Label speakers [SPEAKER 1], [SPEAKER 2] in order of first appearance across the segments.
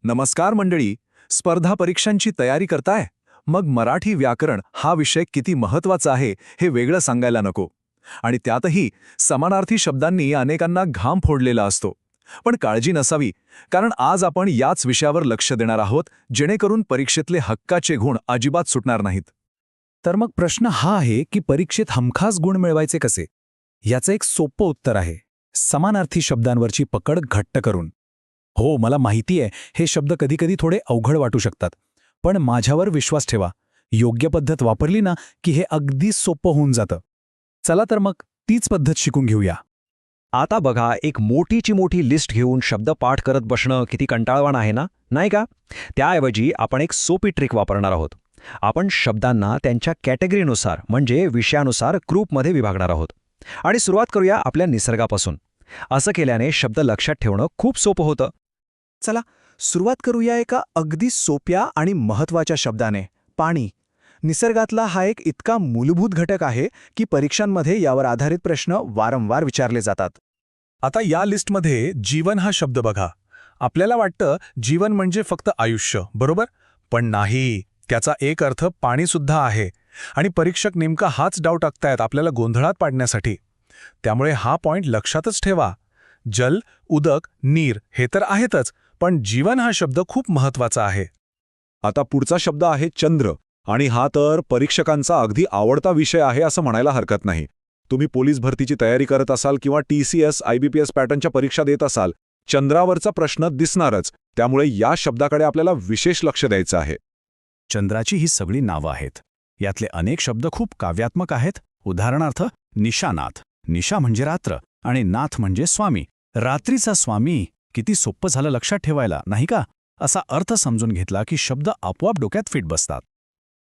[SPEAKER 1] नमस्कार मंडळी. स्पर्धा परीक्षांची तयारी करताय? मग मराठी व्याकरण हा विषय किती महत्त्वाचा आहे हे वेगळं सांगायला नको. आणि त्यातही समानार्थी शब्दांनी अनेकांना घाम फोडलेला असतो. पण काळजी नसावी, कारण आज आपण याच विषयावर लक्ष देणार आहोत, जेणेकरून परीक्षेतले हक्काचे गुण अजिबात सुटणार नाहीत.
[SPEAKER 2] तर मग प्रश्न हा आहे की परीक्षेत हमखास गुण मिळवायचे कसे? याचं एक सोपं उत्तर आहे, समानार्थी शब्दांवरची पकड घट्ट करून. हो, मला माहिती आहे, हे शब्द कधीकधी थोडे अवघड वाटू शकतात, पण माझ्यावर विश्वास ठेवा, योग्य पद्धत वापरली ना की हे अगदी सोपं होऊन जातं. चला तर मग तीच पद्धत शिकून घेऊया.
[SPEAKER 3] आता बघा, एक मोठीची मोठी लिस्ट घेऊन शब्द पाठ करत बसणं किती कंटाळवाणं आहे ना, नाही का? त्याऐवजी आपण एक सोपी ट्रिक वापरणार आहोत. आपण शब्दांना त्यांच्या कॅटेगरीनुसार म्हणजे विषयानुसार ग्रुपमध्ये विभागणार आहोत. आणि सुरुवात करूया आपल्या निसर्गापासून. असं केल्याने शब्द लक्षात ठेवणं खूप सोपं होतं.
[SPEAKER 4] चला सुरुवात करूया एका अगदी सोप्या आणि महत्त्वाच्या शब्दाने, पाणी. निसर्गातला हा एक इतका मूलभूत घटक आहे की परीक्षांमध्ये यावर आधारित प्रश्न वारंवार विचारले जातात.
[SPEAKER 1] आता या लिस्टमध्ये जीवन हा शब्द बघा. आपल्याला वाटतं जीवन म्हणजे फक्त आयुष्य, बरोबर? पण नाही, त्याचा एक अर्थ पाणीसुद्धा आहे. आणि परीक्षक नेमका हाच डाव टाकतायत आपल्याला गोंधळात पाडण्यासाठी. त्यामुळे हा पॉइंट लक्षातच ठेवा. जल, उदक, नीर हे तर आहेतच, पण जीवन हा शब्द खूप महत्वाचा आहे.
[SPEAKER 5] आता पुढचा शब्द आहे चंद्र, आणि हा तर परीक्षकांचा अगदी आवडता विषय आहे असं म्हणायला हरकत नाही. तुम्ही पोलीस भरतीची तयारी करत असाल किंवा TCS, IBPS पॅटर्नच्या परीक्षा देत असाल, चंद्रावरचा प्रश्न दिसणारच. त्यामुळे या शब्दाकडे आपल्याला विशेष लक्ष द्यायचं आहे.
[SPEAKER 2] चंद्राची ही सगळी नावं आहेत. यातले अनेक शब्द खूप काव्यात्मक आहेत. उदाहरणार्थ निशानाथ. निशा म्हणजे रात्र आणि नाथ म्हणजे स्वामी. रात्रीचा स्वामी. किती सोपं झालं लक्षात ठेवायला, नाही का? असा अर्थ समजून घेतला की शब्द आपोआप डोक्यात फिट बसतात.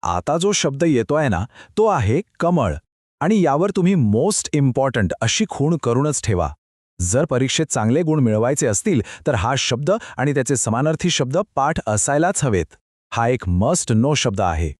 [SPEAKER 1] आता जो शब्द येतोय ना, तो आहे कमळ. आणि यावर तुम्ही मोस्ट इम्पॉर्टंट अशी खूण करूनच ठेवा. जर परीक्षेत चांगले गुण मिळवायचे असतील तर हा शब्द आणि त्याचे समानार्थी शब्द पाठ असायलाच हवेत. हा एक मस्ट नो शब्द आहे.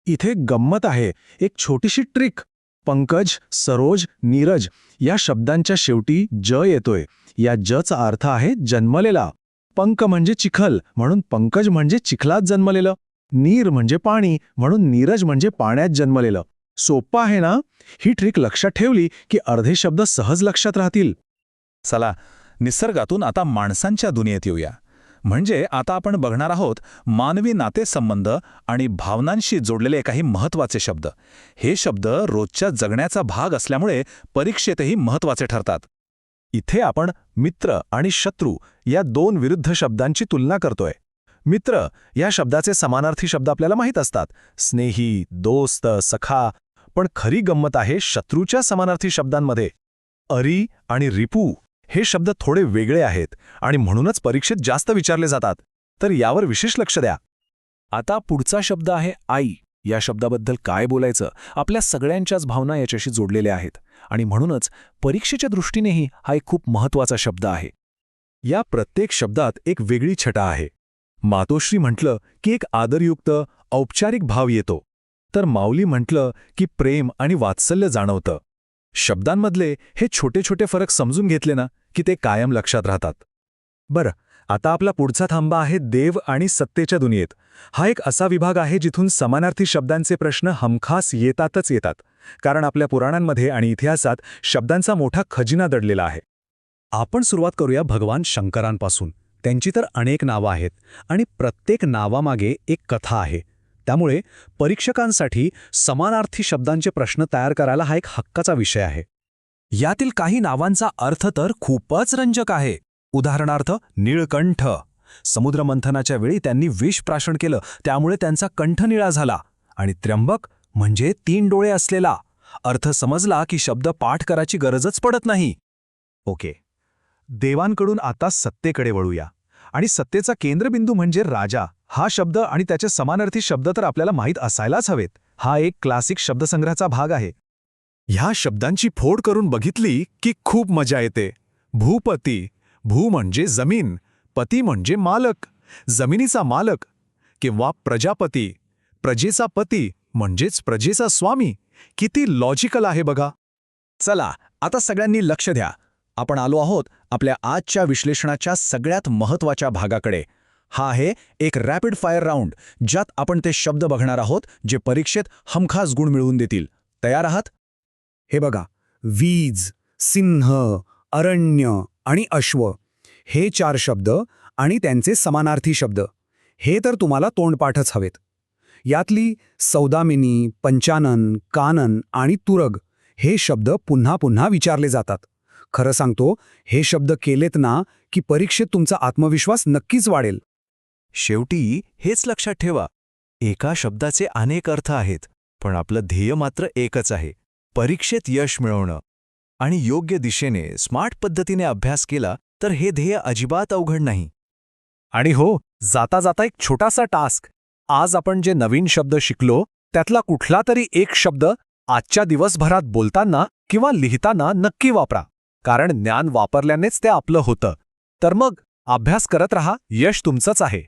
[SPEAKER 4] इथे गंमत आहे, एक छोटीशी ट्रिक. पंकज, सरोज, नीरज या शब्दांच्या शेवटी ज येतोय. या जचा अर्थ आहे जन्मलेला. पंक म्हणजे चिखल, म्हणून पंकज म्हणजे चिखलात जन्मलेलं. नीर म्हणजे पाणी, म्हणून नीरज म्हणजे पाण्यात जन्मलेलं. सोपं आहे ना? ही ट्रिक लक्षात ठेवली की अर्धे शब्द सहज लक्षात राहतील.
[SPEAKER 1] चला, निसर्गातून आता माणसांच्या दुनियेत येऊया. म्हणजे आता आपण बघणार आहोत मानवी नातेसंबंध आणि भावनांशी जोडलेले काही महत्त्वाचे शब्द. हे शब्द रोजच्या जगण्याचा भाग असल्यामुळे परीक्षेतही महत्त्वाचे ठरतात. इथे आपण मित्र आणि शत्रू या दोन विरुद्ध शब्दांची तुलना करतोय. मित्र या शब्दाचे समानार्थी शब्द आपल्याला माहीत असतात, स्नेही, दोस्त, सखा. पण खरी गंमत आहे शत्रूच्या समानार्थी शब्दांमध्ये. अरी आणि रिपू हे शब्द थोडे वेगळे आहेत आणि म्हणूनच परीक्षेत जास्त विचारले जातात. तर यावर विशेष लक्ष द्या.
[SPEAKER 2] आता पुढचा शब्द आहे आई. या शब्दाबद्दल काय बोलायचं? आपल्या सगळ्यांच्याच भावना याच्याशी जोडलेल्या आहेत आणि म्हणूनच परीक्षेच्या दृष्टीनेही हा एक खूप महत्त्वाचा शब्द आहे.
[SPEAKER 1] या प्रत्येक शब्दात एक वेगळी छटा आहे. मातोश्री म्हटलं की एक आदरयुक्त, औपचारिक भाव येतो. तर माऊली म्हटलं की प्रेम आणि वात्सल्य जाणवतं. शब्दांमधले हे छोटे छोटे फरक समजून घेतले ना की ते कायम लक्षात राहतात. बरं, आता आपला पुढचा थांबा आहे देव आणि सत्तेच्या दुनियेत. हा एक असा विभाग आहे जिथून समानार्थी शब्दांचे प्रश्न हमखास येतातच येतात. कारण आपल्या पुराणांमध्ये आणि इतिहासात शब्दांचा मोठा खजिना दडलेला आहे.
[SPEAKER 2] आपण सुरुवात करूया भगवान शंकरांपासून. त्यांची तर अनेक नावं आहेत आणि प्रत्येक नावामागे एक कथा आहे. त्यामुळे परीक्षकांसाठी समानार्थी शब्दांचे प्रश्न तयार करायला हा एक हक्काचा विषय आहे.
[SPEAKER 1] यातील काही नावांचा अर्थ तर खूपच रंजक आहे. उदाहरणार्थ नीळकंठ. समुद्रमंथनाच्या वेळी त्यांनी विष प्राशन केलं, त्यामुळे त्यांचा कंठ निळा झाला. आणि त्र्यंबक म्हणजे 3 डोळे असलेला. अर्थ समजला की शब्द पाठ करायची गरजच पडत नाही. ओके, देवांकडून आता सत्तेकडे वळूया. आणि सत्तेचा केंद्रबिंदू म्हणजे राजा. हा शब्द आणि त्याचे समानार्थी शब्द तर आपल्याला माहीत असायलाच हवेत. हा एक क्लासिक शब्दसंग्रहाचा भाग आहे. ह्या शब्दांची फोड करून बघितली की खूप मजा येते. भूपती. भू म्हणजे जमीन, पती म्हणजे मालक, जमिनीचा मालक. किंवा प्रजापती. प्रजेचा पती म्हणजेच प्रजेचा स्वामी. किती लॉजिकल आहे बघा.
[SPEAKER 4] चला आता सगळ्यांनी लक्ष द्या. आपण आलो आहोत आपल्या आजच्या विश्लेषणाच्या सगळ्यात महत्त्वाच्या भागाकडे.
[SPEAKER 2] हा आहे एक रॅपिड फायर राऊंड, ज्यात आपण ते शब्द बघणार आहोत जे परीक्षेत हमखास गुण मिळवून देतील. तयार आहात? हे बघा, वीज, सिंह, अरण्य आणि अश्व हे 4 शब्द आणि त्यांचे समानार्थी शब्द, हे तर तुम्हाला तोंडपाठच हवेत. यातली सौदामिनी, पंचानन, कानन आणि तुरग हे शब्द पुन्हा पुन्हा विचारले जातात. खरं सांगतो, हे शब्द केलेत ना की परीक्षेत तुमचा आत्मविश्वास नक्कीच वाढेल.
[SPEAKER 1] शेवटी हेच लक्षात ठेवा, एका शब्दाचे अनेक अर्थ आहेत, पण आपलं ध्येय मात्र एकच आहे, परीक्षेत यश मिळवणं. आणि योग्य दिशेने स्मार्ट पद्धतीने अभ्यास केला तर हे ध्येय अजिबात अवघड नाही.
[SPEAKER 2] आणि हो, जाता जाता एक छोटासा टास्क. आज आपण जे नवीन शब्द शिकलो त्यातला कुठला तरी एक शब्द आजच्या दिवसभरात बोलताना किंवा लिहिताना नक्की वापरा, कारण ज्ञान वापरल्यानेच ते आपलं होतं. तर मग अभ्यास करत रहा, यश तुमचंच आहे.